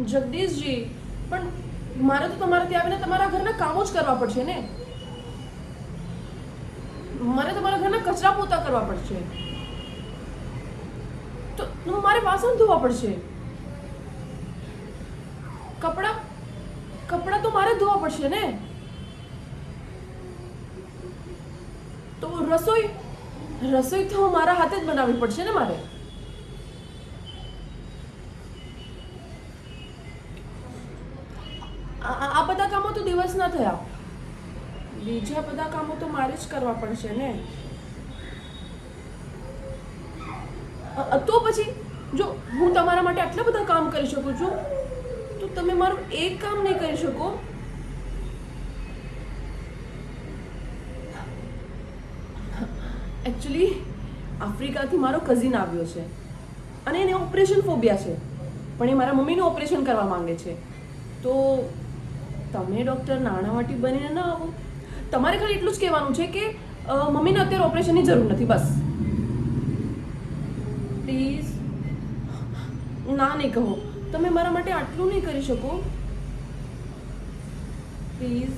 જગદીશજી, પણ મારે તો તમારે ત્યાં આવીને તમારા ઘરના કામો જ કરવા પડશે ને. મારે તમારા ઘરના કચરા પોતા કરવા પડશે, તો મારે વાસણ ધોવા પડશે, કપડાં તો મારે ધોવા પડશે ને. તો રસોઈ તો મારા હાથે જ બનાવવી પડશે ને મારે. આ બધા કામો તો દિવસના થયા, બીજા બધા કામો તો મારે જ કરવા પડશે ને. તો પછી જો હું તમારા માટે આટલા બધા કામ કરી શકું છું, તો તમે મારું એક કામ નહીં કરી શકો? એકચ્યુઅલી આફ્રિકાથી મારો કઝિન આવ્યો છે અને એને ઓપરેશન ફોબિયા છે, પણ એ મારા મમ્મીનું ઓપરેશન કરવા માંગે છે. તો તમે ડૉક્ટર નાણાવટી બનીને ન આવો. તમારે ખાલી એટલું જ કહેવાનું છે કે મમ્મીને અત્યારે ઓપરેશનની જરૂર નથી, બસ. પ્લીઝ ના નહીં કહો. તમે મારા માટે આટલું નહીં કરી શકો? પ્લીઝ.